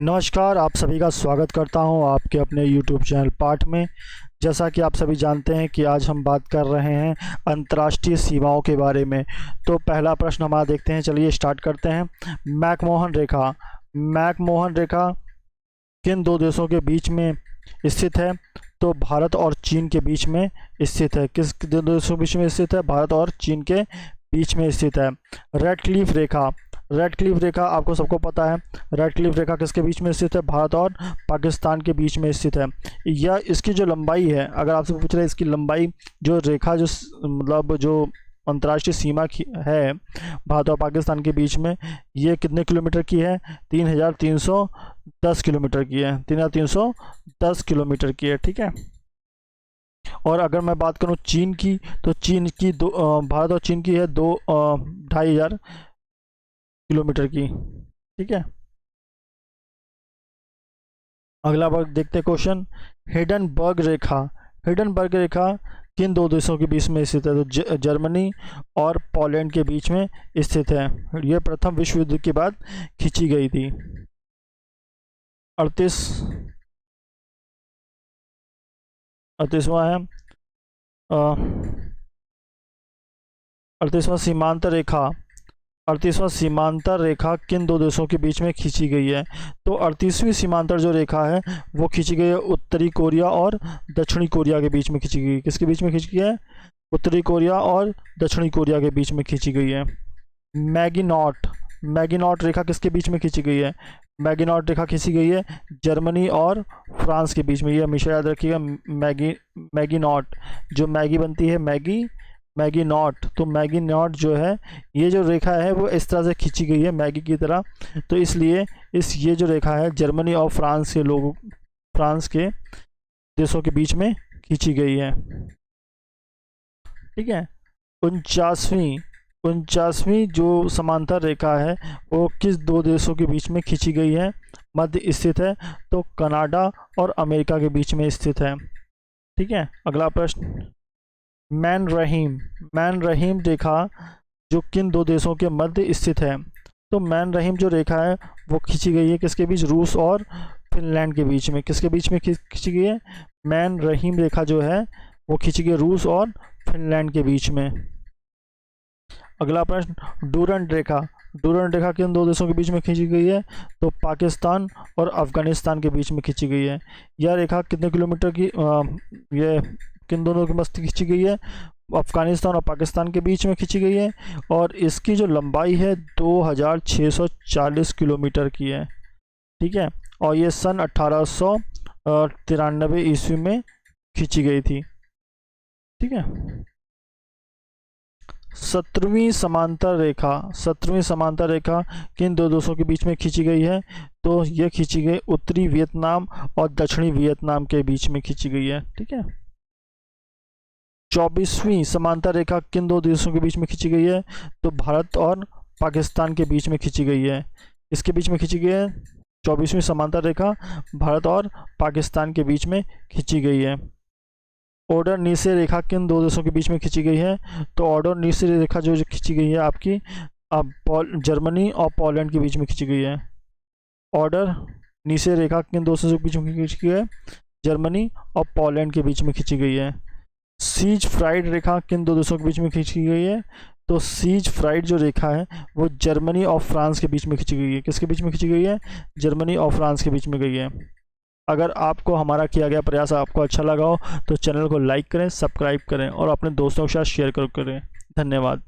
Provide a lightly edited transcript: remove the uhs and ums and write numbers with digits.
नमस्कार, आप सभी का स्वागत करता हूं आपके अपने YouTube चैनल पाठ में। जैसा कि आप सभी जानते हैं कि आज हम बात कर रहे हैं अंतर्राष्ट्रीय सीमाओं के बारे में। तो पहला प्रश्न हमारा देखते हैं, चलिए स्टार्ट करते हैं। मैकमोहन रेखा किन दो देशों के बीच में स्थित है? तो भारत और चीन के बीच में स्थित है। किस दो देशों के बीच में स्थित है? भारत और चीन के बीच में स्थित है। रेड क्लिफ रेखा आपको सबको पता है। रेड क्लिफ रेखा किसके बीच में स्थित है? भारत और पाकिस्तान के बीच में स्थित है। यह इसकी जो लंबाई है, अगर आपसे पूछ रहे हैं इसकी लंबाई, जो रेखा मतलब जो अंतर्राष्ट्रीय सीमा की है भारत और पाकिस्तान के बीच में, ये कितने किलोमीटर की है? 3310 किलोमीटर की है। 3310 किलोमीटर की है, ठीक है। और अगर मैं बात करूं चीन की, तो चीन की भारत और चीन की है 2,500 किलोमीटर की, ठीक है। अगला वर्ग देखते हैं क्वेश्चन। हिडनबर्ग रेखा किन दो देशों के बीच में स्थित है? तो जर्मनी और पोलैंड के बीच में स्थित है। यह प्रथम विश्व युद्ध के बाद खींची गई थी। 38वां है 38वां सीमांतर रेखा किन दो देशों के बीच में खींची गई है? तो 38वीं सीमांतर जो रेखा है वो खींची गई है उत्तरी कोरिया और दक्षिणी कोरिया के बीच में खींची गई है। किसके बीच में खींची गई है? उत्तरी कोरिया और दक्षिणी कोरिया के बीच में खींची गई है। मैगीनॉट रेखा किसके बीच में खींची गई है? मैगीनॉट रेखा खींची गई है जर्मनी और फ्रांस के बीच में। ये हमेशा याद रखिएगा, मैगीनॉट, जो मैगी बनती है मैगीनॉट, तो मैगीनॉट जो है, ये जो रेखा है वो इस तरह से खींची गई है मैगी की तरह। तो इसलिए ये जो रेखा है जर्मनी और फ्रांस के देशों के बीच में खींची गई है, ठीक है। 49वीं जो समांतर रेखा है वो किस दो देशों के बीच में खींची गई है? मध्य स्थित है, तो कनाडा और अमेरिका के बीच में स्थित है, ठीक है। अगला प्रश्न, मैन रहीम रेखा जो किन दो देशों के मध्य स्थित है? तो मैन रहीम जो रेखा है वो खींची गई है किसके बीच? रूस और फिनलैंड के बीच में। किसके बीच में खींची गई है? मैन रहीम रेखा जो है वो खींची गई रूस और फिनलैंड के बीच में। अगला प्रश्न, डूरंड रेखा किन दो देशों के बीच में खींची गई है? तो पाकिस्तान और अफगानिस्तान के बीच में खींची गई है। यह रेखा कितने किलोमीटर की ये किन दोनों के मध्य खींची गई है? अफगानिस्तान और पाकिस्तान के बीच में खींची गई है। और इसकी जो लंबाई है 2640 किलोमीटर की है, ठीक है। और ये सन 1893 ईस्वी में खींची गई थी, ठीक है। 17वीं समांतर रेखा किन दो देशों के बीच में खींची गई है? तो यह खींची गई उत्तरी वियतनाम और दक्षिणी वियतनाम के बीच में खींची गई है, ठीक है। 24वीं समांतर रेखा किन दो देशों के बीच में खींची गई है? तो भारत और पाकिस्तान के बीच में खींची गई है। इसके बीच में खींची गई है 24वीं समांतर रेखा भारत और पाकिस्तान के बीच में खींची गई है। ऑर्डर नीचे रेखा किन दो देशों के बीच में खींची गई है? तो ऑर्डर नीचे रेखा जो खींची गई है आपकी अब जर्मनी और पोलैंड के बीच में खींची गई है। ऑर्डर नीचे रेखा किन दो देशों के बीच में खींची गई है? जर्मनी और पोलैंड के बीच में खींची गई है। सीज फ्राइड रेखा किन दो देशों के बीच में खींची गई है? तो सीज फ्राइड जो रेखा है वो जर्मनी और फ्रांस के बीच में खींची गई है। किसके बीच में खींची गई है? जर्मनी और फ्रांस के बीच में गई है। अगर आपको हमारा किया गया प्रयास आपको अच्छा लगा हो तो चैनल को लाइक करें, सब्सक्राइब करें और अपने दोस्तों के साथ शेयर करें। धन्यवाद।